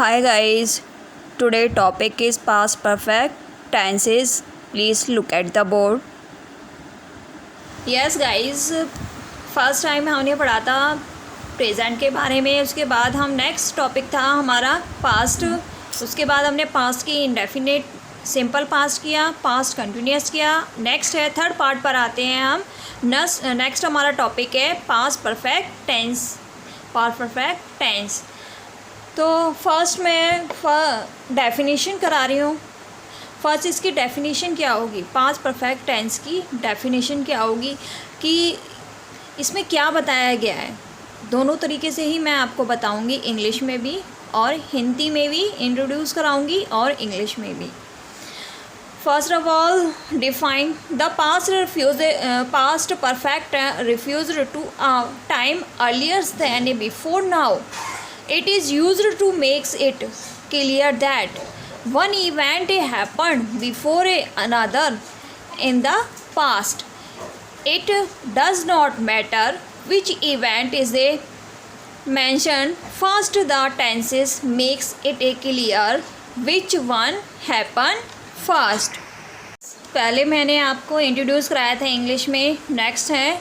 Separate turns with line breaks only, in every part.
Hi guys, today topic is past perfect tenses. Please look at the board. Yes guys, first time हमने पढ़ा था present के बारे में, उसके बाद हम नेक्स्ट टॉपिक था हमारा पास्ट, उसके बाद हमने पास्ट की इंडेफिनिट सिंपल पास्ट किया, पास्ट कंटिन्यूस किया। नेक्स्ट है थर्ड पार्ट पर आते हैं हम। नेक्स्ट हमारा टॉपिक है past perfect tense. Past perfect tense तो फर्स्ट मैं डेफिनेशन करा रही हूँ। फर्स्ट इसकी डेफिनेशन क्या होगी, पास्ट परफेक्ट टेंस की डेफिनेशन क्या होगी कि इसमें क्या बताया गया है। दोनों तरीके से ही मैं आपको बताऊंगी, इंग्लिश में भी और हिंदी में भी इंट्रोड्यूस कराऊंगी और इंग्लिश में भी। First of all define the past perfect refers to time earlier than before now. It is used to make it clear that one event happened before another in the past. It does not matter which event is mentioned first. The tenses makes it clear which one happened first. पहले मैंने आपको introduce कराया था English में, next है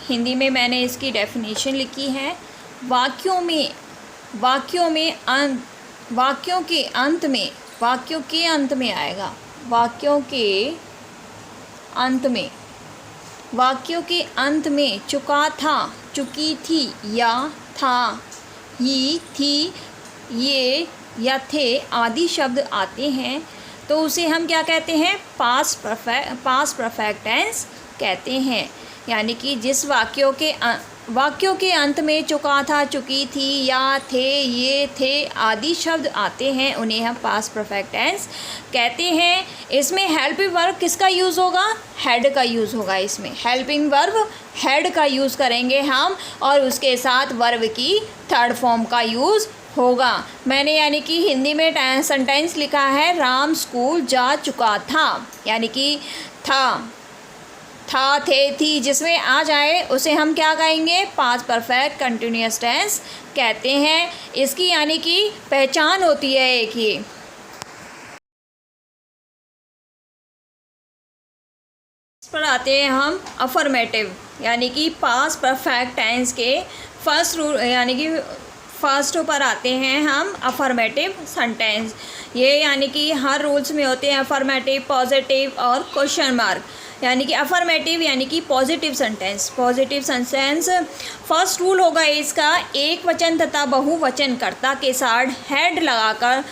हिंदी में मैंने इसकी डेफिनेशन लिखी है। वाक्यों के अंत में आएगा, वाक्यों के अंत में चुका था, चुकी थी या था, ही थी, ये या थे आदि शब्द आते हैं तो उसे हम क्या कहते हैं, पास्ट परफेक्ट टेंस कहते हैं। यानी कि जिस वाक्यों के अंत में चुका था, चुकी थी या थे, ये थे आदि शब्द आते हैं उन्हें हम पास्ट परफेक्ट टेंस कहते हैं। इसमें हेल्पिंग वर्ब किसका यूज़ होगा, हेड का यूज़ होगा। इसमें हेल्पिंग वर्ब हेड का यूज़ करेंगे हम और उसके साथ वर्ब की थर्ड फॉर्म का यूज़ होगा। मैंने यानी कि हिंदी में सेंटेंस लिखा है, राम स्कूल जा चुका था, यानी कि था, थे, थी जिसमें आ जाए उसे हम क्या कहेंगे, पास्ट परफेक्ट कंटिन्यूअस टेंस कहते हैं। इसकी यानी कि पहचान होती है एक ये। इस पर आते हैं हम अफर्मेटिव, यानी कि पास्ट परफेक्ट टेंस के फर्स्ट रूल, यानी कि फर्स्ट पर आते हैं हम अफर्मेटिव सेंटेंस। ये यानी कि हर रूल्स में होते हैं अफर्मेटिव, पॉजिटिव और क्वेश्चन मार्क। यानी कि अफर्मेटिव यानी कि पॉजिटिव सेंटेंस। फर्स्ट रूल होगा इसका, एक वचन तथा बहुवचन कर्ता के साथ हेड लगाकर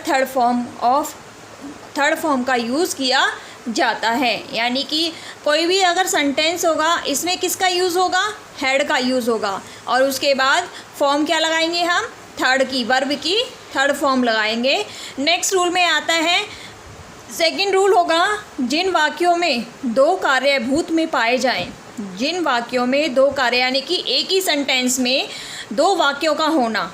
थर्ड फॉर्म का यूज़ किया जाता है। यानी कि कोई भी अगर सेंटेंस होगा इसमें किसका यूज़ होगा, हेड का यूज़ होगा और उसके बाद फॉर्म क्या लगाएंगे हम, थर्ड की, वर्ब की थर्ड फॉर्म लगाएंगे। नेक्स्ट रूल में आता है, सेकंड रूल होगा, जिन वाक्यों में दो कार्य भूत में पाए जाएं, जिन वाक्यों में दो कार्य यानी कि एक ही सेंटेंस में दो वाक्यों का होना,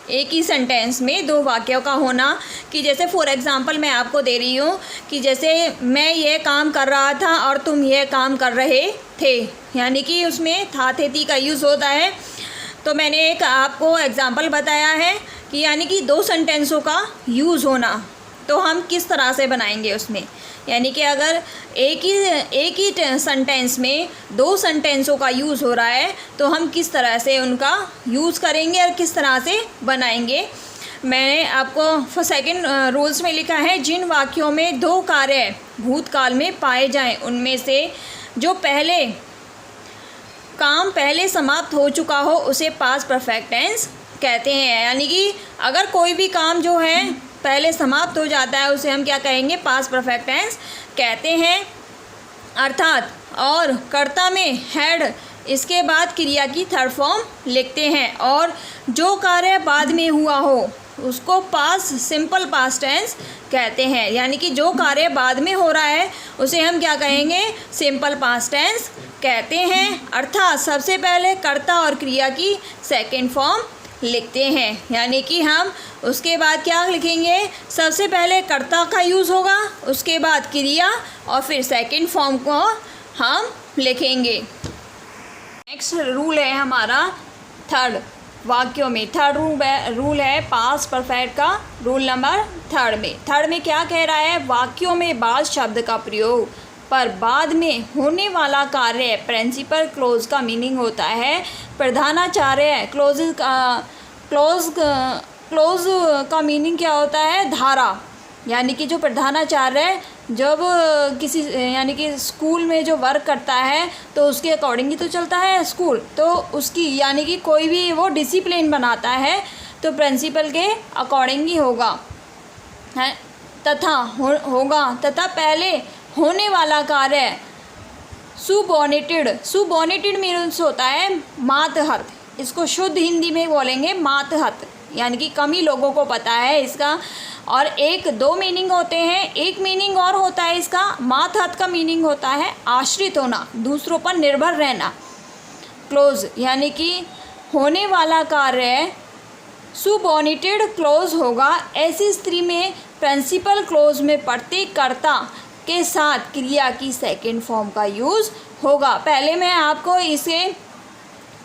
एक ही सेंटेंस में दो वाक्यों का होना। कि जैसे फॉर एग्जांपल मैं आपको दे रही हूँ कि जैसे मैं ये काम कर रहा था और तुम ये काम कर रहे थे, यानी कि उसमें था, थे, थी का यूज़ होता है। तो मैंने एक आपको एग्जांपल बताया है कि यानी कि दो सेंटेंसों का यूज़ होना, तो हम किस तरह से बनाएंगे उसमें, यानी कि अगर एक ही सेंटेंस में दो सेंटेंसों का यूज़ हो रहा है तो हम किस तरह से उनका यूज़ करेंगे और किस तरह से बनाएंगे। मैंने आपको सेकंड रूल्स में लिखा है, जिन वाक्यों में दो कार्य भूतकाल में पाए जाएं उनमें से जो काम पहले समाप्त हो चुका हो उसे पास्ट परफेक्ट टेंस कहते हैं। यानी कि अगर कोई भी काम जो है पहले समाप्त हो जाता है उसे हम क्या कहेंगे, पास्ट परफेक्ट टेंस कहते हैं। अर्थात और कर्ता में हेड, इसके बाद क्रिया की थर्ड फॉर्म लिखते हैं और जो कार्य बाद में हुआ हो उसको सिंपल पास्ट टेंस कहते हैं। यानी कि जो कार्य बाद में हो रहा है उसे हम क्या कहेंगे, सिंपल पास्ट टेंस कहते हैं। अर्थात सबसे पहले कर्ता और क्रिया की सेकेंड फॉर्म लिखते हैं। यानी कि हम उसके बाद क्या लिखेंगे, सबसे पहले कर्ता का यूज़ होगा, उसके बाद क्रिया और फिर सेकंड फॉर्म को हम लिखेंगे। नेक्स्ट रूल है हमारा थर्ड, वाक्यों में। थर्ड रूल है पास्ट परफेक्ट का, रूल नंबर थर्ड में क्या कह रहा है, वाक्यों में बाद शब्द का प्रयोग पर बाद में होने वाला कार्य प्रिंसिपल क्लोज का मीनिंग होता है प्रधानाचार्य। क्लोज का मीनिंग क्या होता है, धारा। यानी कि जो प्रधानाचार्य जब किसी यानी कि स्कूल में जो वर्क करता है तो उसके अकॉर्डिंग ही तो चलता है स्कूल, तो उसकी यानी कि कोई भी वो डिसिप्लिन बनाता है तो प्रिंसिपल के अकॉर्डिंग ही होगा है होगा तथा पहले होने वाला कार्य सुबॉर्डिनेटेड मीन्स होता है मातहत। इसको शुद्ध हिंदी में बोलेंगे मातहत, यानी कि कम ही लोगों को पता है इसका। और दो मीनिंग होते हैं, एक मीनिंग और होता है इसका, मातहत का मीनिंग होता है आश्रित होना, दूसरों पर निर्भर रहना। क्लोज यानी कि होने वाला कार्य सुबॉर्डिनेटेड क्लोज होगा। ऐसी स्थिति में प्रिंसिपल क्लोज में प्रत्येक कर्ता के साथ क्रिया की सेकंड फॉर्म का यूज़ होगा। पहले मैं आपको इसे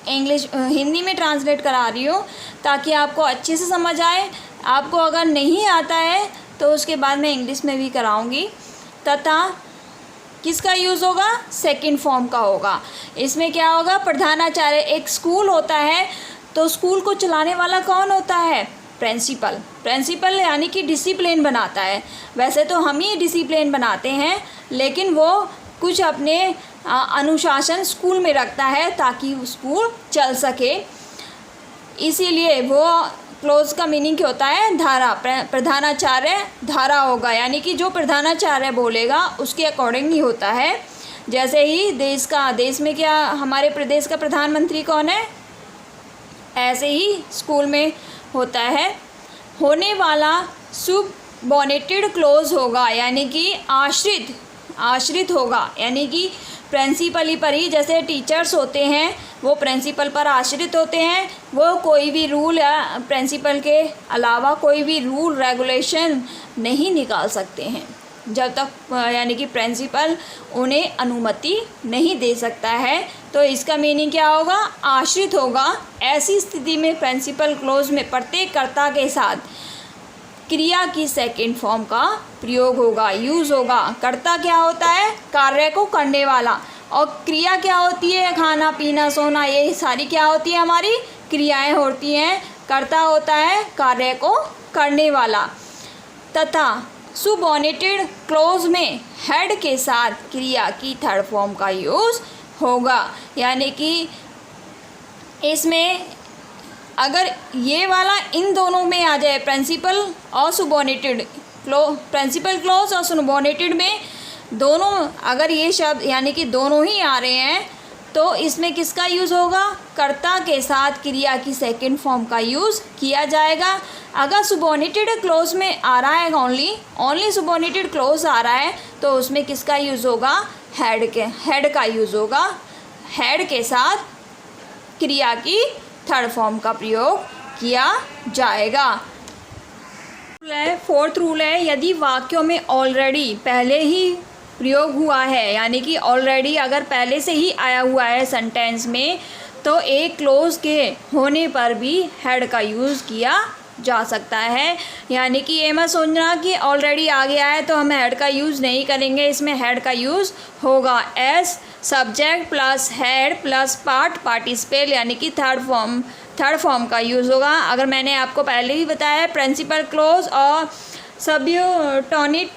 हिंदी में ट्रांसलेट करा रही हूँ ताकि आपको अच्छे से समझ आए। आपको अगर नहीं आता है तो उसके बाद मैं इंग्लिश में भी कराऊंगी। तथा किसका यूज़ होगा, सेकंड फॉर्म का होगा। इसमें क्या होगा, प्रधानाचार्य। एक स्कूल होता है तो स्कूल को चलाने वाला कौन होता है, प्रिंसिपल यानी कि डिसिप्लिन बनाता है। वैसे तो हम ही डिसिप्लिन बनाते हैं, लेकिन वो कुछ अपने अनुशासन स्कूल में रखता है ताकि स्कूल चल सके। इसीलिए वो क्लोज का मीनिंग क्या होता है, धारा। प्रधानाचार्य धारा होगा, यानी कि जो प्रधानाचार्य बोलेगा उसके अकॉर्डिंग ही होता है। जैसे ही देश में क्या हमारे प्रदेश का प्रधानमंत्री कौन है, ऐसे ही स्कूल में होता है। होने वाला सुबॉर्डिनेटेड क्लोज होगा, यानी कि आश्रित होगा, यानी कि प्रिंसिपल पर ही। जैसे टीचर्स होते हैं वो प्रिंसिपल पर आश्रित होते हैं, वो कोई भी रूल या प्रिंसिपल के अलावा कोई भी रूल रेगुलेशन नहीं निकाल सकते हैं जब तक यानी कि प्रिंसिपल उन्हें अनुमति नहीं दे सकता है। तो इसका मीनिंग क्या होगा, आश्रित होगा। ऐसी स्थिति में प्रिंसिपल क्लोज में प्रत्येक कर्ता के साथ क्रिया की सेकंड फॉर्म का प्रयोग होगा, यूज़ होगा। कर्ता क्या होता है, कार्य को करने वाला, और क्रिया क्या होती है, खाना पीना सोना, ये सारी क्या होती है, हमारी क्रियाएं होती हैं। कर्ता होता है कार्य को करने वाला। तथा सुबॉर्डिनेटेड क्लोज में हेड के साथ क्रिया की थर्ड फॉर्म का यूज़ होगा। यानी कि इसमें अगर ये वाला इन दोनों में आ जाए, प्रिंसिपल और सुबॉर्डिनेटेड, प्रिंसिपल क्लोज और सुबॉर्डिनेटेड में दोनों अगर ये शब्द यानी कि दोनों ही आ रहे हैं तो इसमें किसका यूज़ होगा, कर्ता के साथ क्रिया की सेकंड फॉर्म का यूज़ किया जाएगा। अगर सुबॉर्डिनेटेड क्लोज में आ रहा है, ओनली सुबॉर्डिनेटेड क्लोज आ रहा है, तो उसमें किसका यूज़ होगा, हेड का यूज़ होगा। हेड के साथ क्रिया की थर्ड फॉर्म का प्रयोग किया जाएगा। फोर्थ रूल है, यदि वाक्यों में ऑलरेडी पहले ही प्रयोग हुआ है, यानी कि ऑलरेडी अगर पहले से ही आया हुआ है सेंटेंस में, तो एक क्लोज के होने पर भी हेड का यूज़ किया जा सकता है। यानी कि ये मत सोचना कि ऑलरेडी आ गया है तो हम हेड का यूज़ नहीं करेंगे, इसमें हेड का यूज़ होगा। S subject plus head plus participle, यानी कि थर्ड फॉर्म का यूज़ होगा। अगर मैंने आपको पहले ही बताया प्रिंसिपल क्लोज और सबयूटोनिक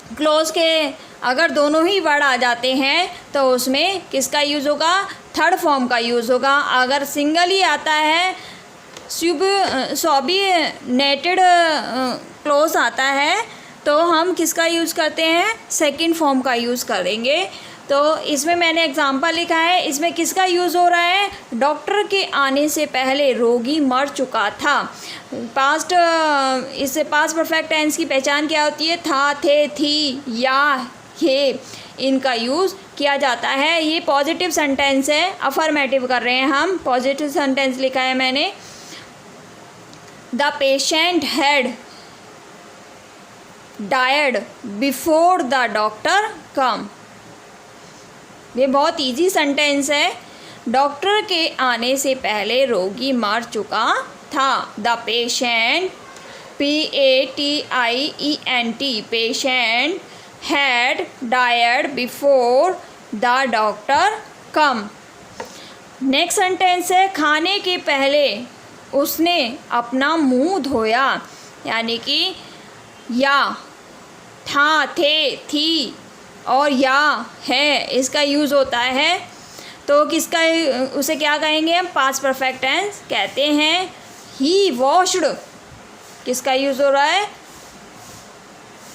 क्लोज के अगर दोनों ही वर्ड आ जाते हैं तो उसमें किसका यूज़ होगा, थर्ड फॉर्म का यूज़ होगा। अगर सिंगल ही आता है, सबॉर्डिनेटेड क्लोज आता है, तो हम किसका यूज़ करते हैं, सेकंड फॉर्म का यूज़ करेंगे। तो इसमें मैंने एग्जांपल लिखा है, इसमें किसका यूज़ हो रहा है, डॉक्टर के आने से पहले रोगी मर चुका था। इससे पास्ट परफेक्ट टेंस की पहचान क्या होती है, था, थे, थी या हे, इनका यूज़ किया जाता है। ये पॉजिटिव सेंटेंस है, अफर्मेटिव कर रहे हैं हम, पॉजिटिव सेंटेंस लिखा है मैंने। The patient had died before the doctor come. ये बहुत इजी सेंटेंस है। डॉक्टर के आने से पहले रोगी मर चुका था। The patient PATIENT patient had died before the doctor came. Next sentence है खाने के पहले उसने अपना मुंह धोया, यानी कि या, था, थे, थी और या, है, इसका यूज़ होता है। तो किसका, उसे क्या कहेंगे हम, पास्ट परफेक्ट टेंस कहते हैं। ही वॉश्ड, किसका यूज़ हो रहा है,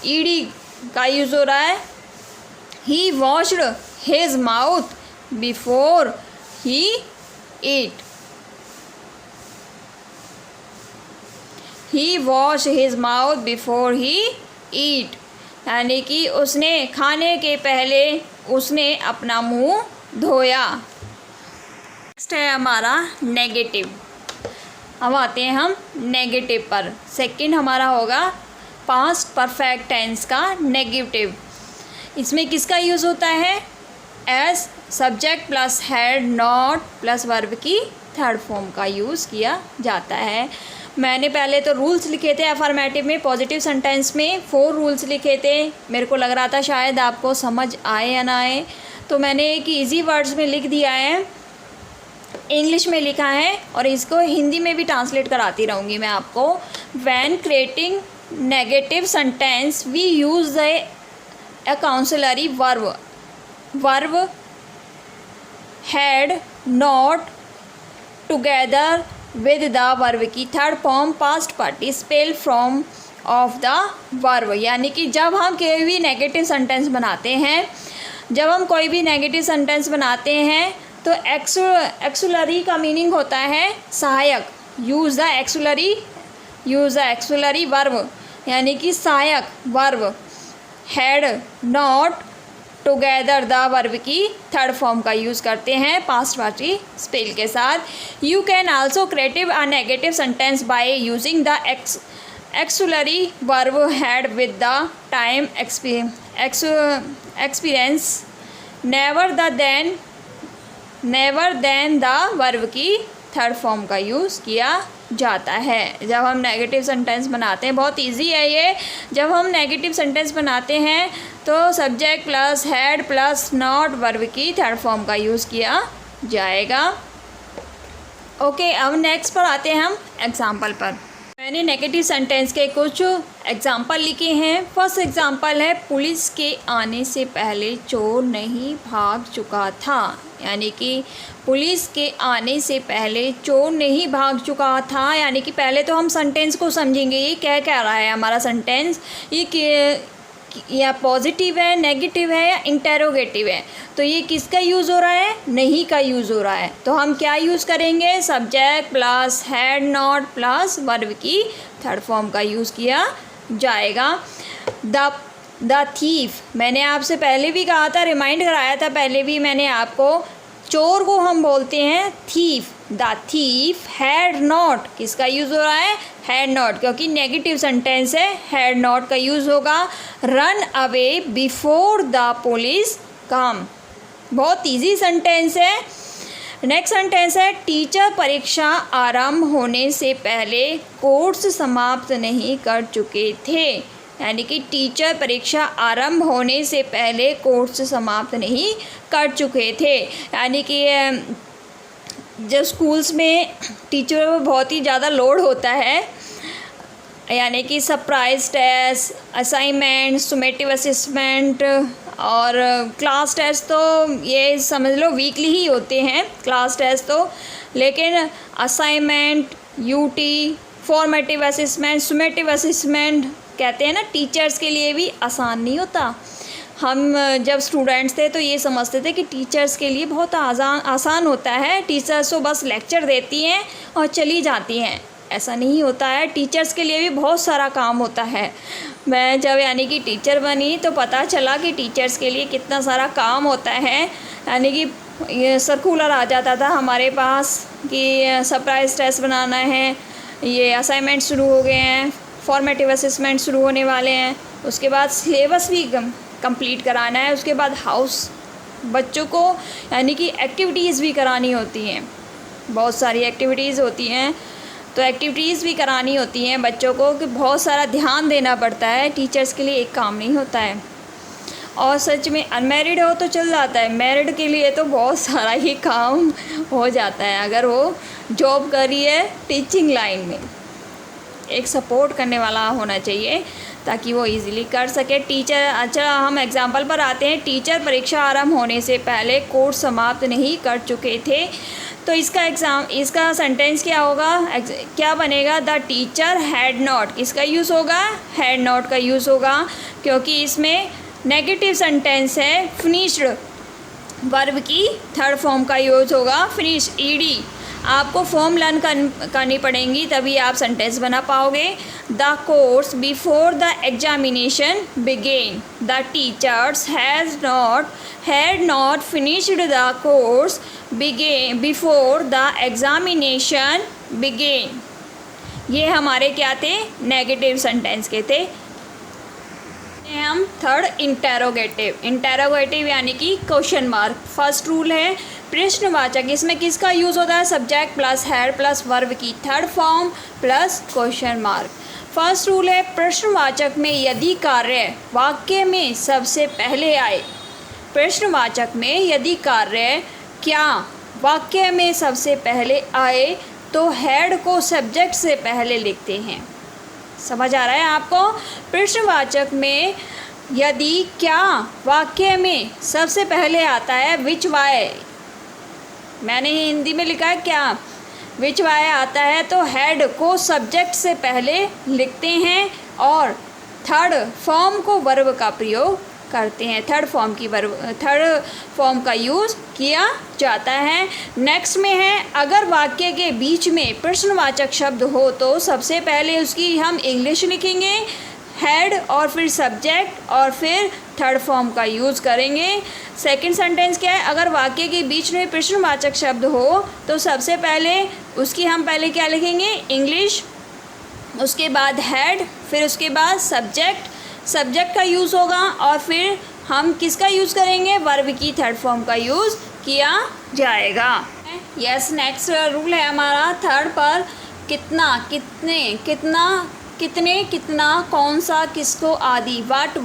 ईडी का यूज़ हो रहा है। He washed his mouth before he eat. He wash his mouth before he eat, यानी कि उसने खाने के पहले उसने अपना मुंह धोया। नेक्स्ट है हमारा नेगेटिव। अब आते हैं हम नेगेटिव पर। सेकंड हमारा होगा पास्ट परफेक्ट टेंस का नेगेटिव। इसमें किसका यूज़ होता है, S subject plus had not plus verb की थर्ड फॉर्म का यूज़ किया जाता है। मैंने पहले तो रूल्स लिखे थे अफर्मेटिव में, पॉजिटिव सेंटेंस में 4 रूल्स लिखे थे। मेरे को लग रहा था शायद आपको समझ आए या ना आए, तो मैंने एक इजी वर्ड्स में लिख दिया है, इंग्लिश में लिखा है और इसको हिंदी में भी ट्रांसलेट कराती रहूँगी मैं आपको। When creating negative sentence we use a auxiliary verb had not together with the verb की third form past participle form of the verb. यानी कि जब हम कोई भी नेगेटिव सेंटेंस बनाते हैं तो एक्सुलरी का मीनिंग होता है सहायक। यूज़ द एक्सुलरी वर्ब, यानी कि सहायक verb. Had not together the verb की थर्ड फॉर्म का यूज़ करते हैं पास्ट पार्टिसिपल के साथ। You can also creative a negative sentence by using the auxiliary verb had with the time experience never then the verb की third form का use किया जाता है जब हम नेगेटिव सेंटेंस बनाते हैं। बहुत इजी है ये। जब हम नेगेटिव सेंटेंस बनाते हैं तो subject plus had plus not verb की थर्ड फॉर्म का यूज़ किया जाएगा। ओके, अब नेक्स्ट पर आते हैं हम एग्जाम्पल पर। मैंने नेगेटिव सेंटेंस के कुछ एग्जाम्पल लिखे हैं। फर्स्ट एग्जाम्पल है पुलिस के आने से पहले चोर नहीं भाग चुका था, यानी कि पुलिस के आने से पहले चोर नहीं भाग चुका था। यानी कि पहले तो हम सेंटेंस को समझेंगे, ये क्या रहा है हमारा सेंटेंस, ये या पॉजिटिव है, नेगेटिव है या इंटेरोगेटिव है। तो ये किसका यूज़ हो रहा है, नहीं का यूज़ हो रहा है। तो हम क्या यूज़ करेंगे, subject plus had not plus verb की थर्ड फॉर्म का यूज़ किया जाएगा। द थीफ, मैंने आपसे पहले भी कहा था, रिमाइंड कराया था पहले भी मैंने आपको, चोर को हम बोलते हैं thief. The thief had not, किसका यूज़ हो रहा है, हैड नॉट, क्योंकि नेगेटिव सेंटेंस है, हैड नॉट का यूज़ होगा। Run away before the police come, बहुत इजी सेंटेंस है। नेक्स्ट सेंटेंस है टीचर परीक्षा आरंभ होने से पहले कोर्स समाप्त नहीं कर चुके थे, यानी कि टीचर परीक्षा आरंभ होने से पहले कोर्स समाप्त नहीं कर चुके थे। यानी कि जब स्कूल्स में टीचरों पर बहुत ही ज़्यादा लोड होता है, यानी कि सरप्राइज टेस्ट, असाइनमेंट, सुमेटिव असेसमेंट और क्लास टेस्ट, तो ये समझ लो वीकली ही होते हैं क्लास टेस्ट तो। लेकिन assignment, UT, formative assessment, summative assessment कहते हैं ना, टीचर्स के लिए भी आसान नहीं होता। हम जब स्टूडेंट्स थे तो ये समझते थे कि टीचर्स के लिए बहुत आसान होता है, टीचर्स तो बस लेक्चर देती हैं और चली जाती हैं। ऐसा नहीं होता है, टीचर्स के लिए भी बहुत सारा काम होता है। मैं जब यानी कि टीचर बनी तो पता चला कि टीचर्स के लिए कितना सारा काम होता है। यानी कि ये सर्कुलर आ जाता था हमारे पास कि सरप्राइज टेस्ट बनाना है, ये असाइनमेंट शुरू हो गए हैं, फॉर्मेटिव असेसमेंट शुरू होने वाले हैं, उसके बाद सिलेबस भी कंप्लीट कराना है, उसके बाद हाउस बच्चों को यानी कि एक्टिविटीज़ भी करानी होती हैं, बहुत सारी एक्टिविटीज़ होती हैं, तो एक्टिविटीज़ भी करानी होती हैं बच्चों को, कि बहुत सारा ध्यान देना पड़ता है। टीचर्स के लिए एक काम नहीं होता है। और सच में अनमैरिड हो तो चल जाता है, मैरिड के लिए तो बहुत सारा ही काम हो जाता है। अगर वो जॉब कर रही है टीचिंग लाइन में, एक सपोर्ट करने वाला होना चाहिए ताकि वो इजीली कर सके। टीचर, अच्छा हम एग्जांपल पर आते हैं। टीचर परीक्षा आरंभ होने से पहले कोर्स समाप्त नहीं कर चुके थे, तो इसका सेंटेंस क्या होगा, क्या बनेगा? द टीचर हैड नॉट, किसका यूज़ होगा? हैड नॉट का यूज़ होगा, क्योंकि इसमें नेगेटिव सेंटेंस है। फिनिश्ड वर्ब की थर्ड फॉर्म का यूज़ होगा फिनिश, ईडी। आपको फॉर्म लर्न करनी पड़ेंगी, तभी आप सेंटेंस बना पाओगे। The course before the examination began, the teachers had not finished the course before the examination began. ये हमारे क्या थे? नेगेटिव सेंटेंस के थे। हम थर्ड इंटेरोगेटिव यानी कि क्वेश्चन मार्क। फर्स्ट रूल है प्रश्नवाचक, इसमें किसका यूज़ होता है? Subject plus had plus verb की third form plus question mark. First rule है प्रश्नवाचक में यदि कार्य वाक्य में सबसे पहले आए, प्रश्नवाचक में यदि कार्य क्या वाक्य में सबसे पहले आए तो हैड को सब्जेक्ट से पहले लिखते हैं। समझ आ रहा है आपको? प्रश्नवाचक में यदि क्या वाक्य में सबसे पहले आता है, विच वाई, मैंने हिंदी में लिखा है क्या, विच वाई आता है तो हैड को सब्जेक्ट से पहले लिखते हैं और थर्ड फॉर्म को वर्ब का प्रयोग करते हैं। थर्ड फॉर्म का यूज़ किया जाता है। नेक्स्ट में है अगर वाक्य के बीच में प्रश्नवाचक शब्द हो तो सबसे पहले उसकी हम इंग्लिश लिखेंगे, हैड, और फिर सब्जेक्ट, और फिर थर्ड फॉर्म का यूज़ करेंगे। सेकंड सेंटेंस क्या है? अगर वाक्य के बीच में प्रश्नवाचक शब्द हो तो सबसे पहले उसकी हम पहले क्या लिखेंगे? इंग्लिश, उसके बाद हैड, फिर उसके बाद सब्जेक्ट का यूज़ होगा, और फिर हम किसका यूज़ करेंगे? वर्ब की थर्ड फॉर्म का यूज़ किया जाएगा। यस, नेक्स्ट रूल है हमारा थर्ड पर कितना, कितने, कितना, कौन सा, किसको, आदि। वाट,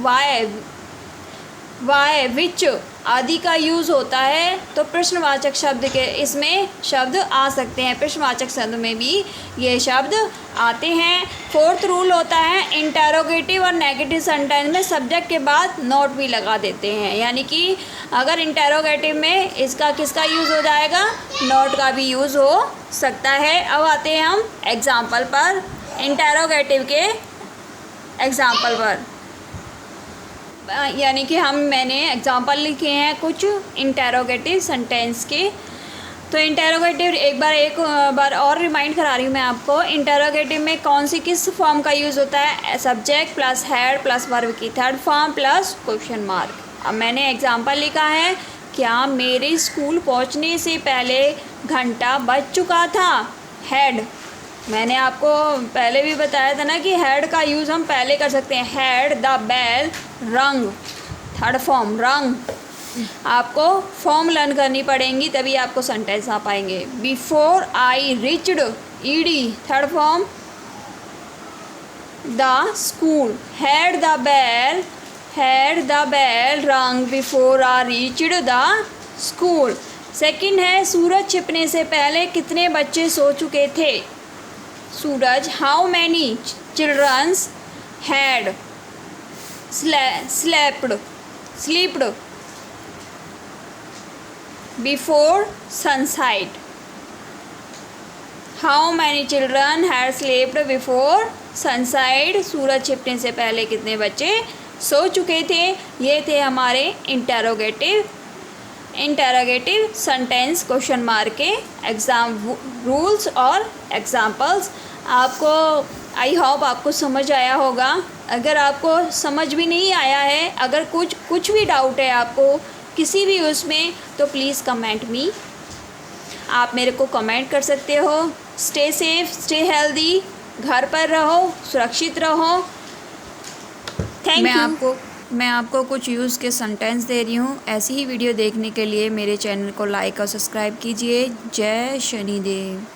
वाई, विच आदि का यूज़ होता है तो प्रश्नवाचक शब्द के इसमें शब्द आ सकते हैं। प्रश्नवाचक शब्द में भी ये शब्द आते हैं। फोर्थ रूल होता है इंटेरोगेटिव और नेगेटिव सेंटेंस में सब्जेक्ट के बाद नॉट भी लगा देते हैं, यानी कि अगर इंटेरोगेटिव में इसका किसका यूज़ हो जाएगा? नॉट का भी यूज़ हो सकता है। अब आते हैं हम एग्ज़ाम्पल पर, इंटेरोगेटिव के एग्ज़ाम्पल पर, यानी कि मैंने एग्जांपल लिखे हैं कुछ इंटेरोगेटिव सेंटेंस के। तो इंटेरोगेटिव एक बार और रिमाइंड करा रही हूँ मैं आपको। इंटेरोगेटिव में कौन सी किस फॉर्म का यूज़ होता है? Subject plus had plus verb की third form plus question mark. अब मैंने एग्जांपल लिखा है, क्या मेरे स्कूल पहुँचने से पहले घंटा बज चुका था? हैड, मैंने आपको पहले भी बताया था ना कि हैड का यूज़ हम पहले कर सकते हैं। हैड द बेल रंग, थर्ड फॉर्म रंग। आपको फॉर्म लर्न करनी पड़ेंगी तभी आपको सेंटेंस आ पाएंगे। Before I reached, ED third form the school. Had the bell rung before I reached the school. Second है सूरज छिपने से पहले कितने बच्चे सो चुके थे? सूरज, how many childrens had slept before sunset? How many children had slept before sunset? सूरज छिपने से पहले कितने बच्चे सो चुके थे? ये थे हमारे इंटेरोगेटिव सेंटेंस क्वेश्चन मार्क के एग्ज़ाम रूल्स और एग्जाम्पल्स। आपको आई होप आपको समझ आया होगा। अगर आपको समझ भी नहीं आया है, अगर कुछ भी डाउट है आपको किसी भी उसमें, तो प्लीज़ कमेंट मी, आप मेरे को कमेंट कर सकते हो। स्टे सेफ, स्टे हेल्दी, घर पर रहो, सुरक्षित रहो। Thank you. मैं आपको कुछ यूज़ के सेंटेंस दे रही हूँ। ऐसी ही वीडियो देखने के लिए मेरे चैनल को लाइक और सब्सक्राइब कीजिए। जय शनिदेव।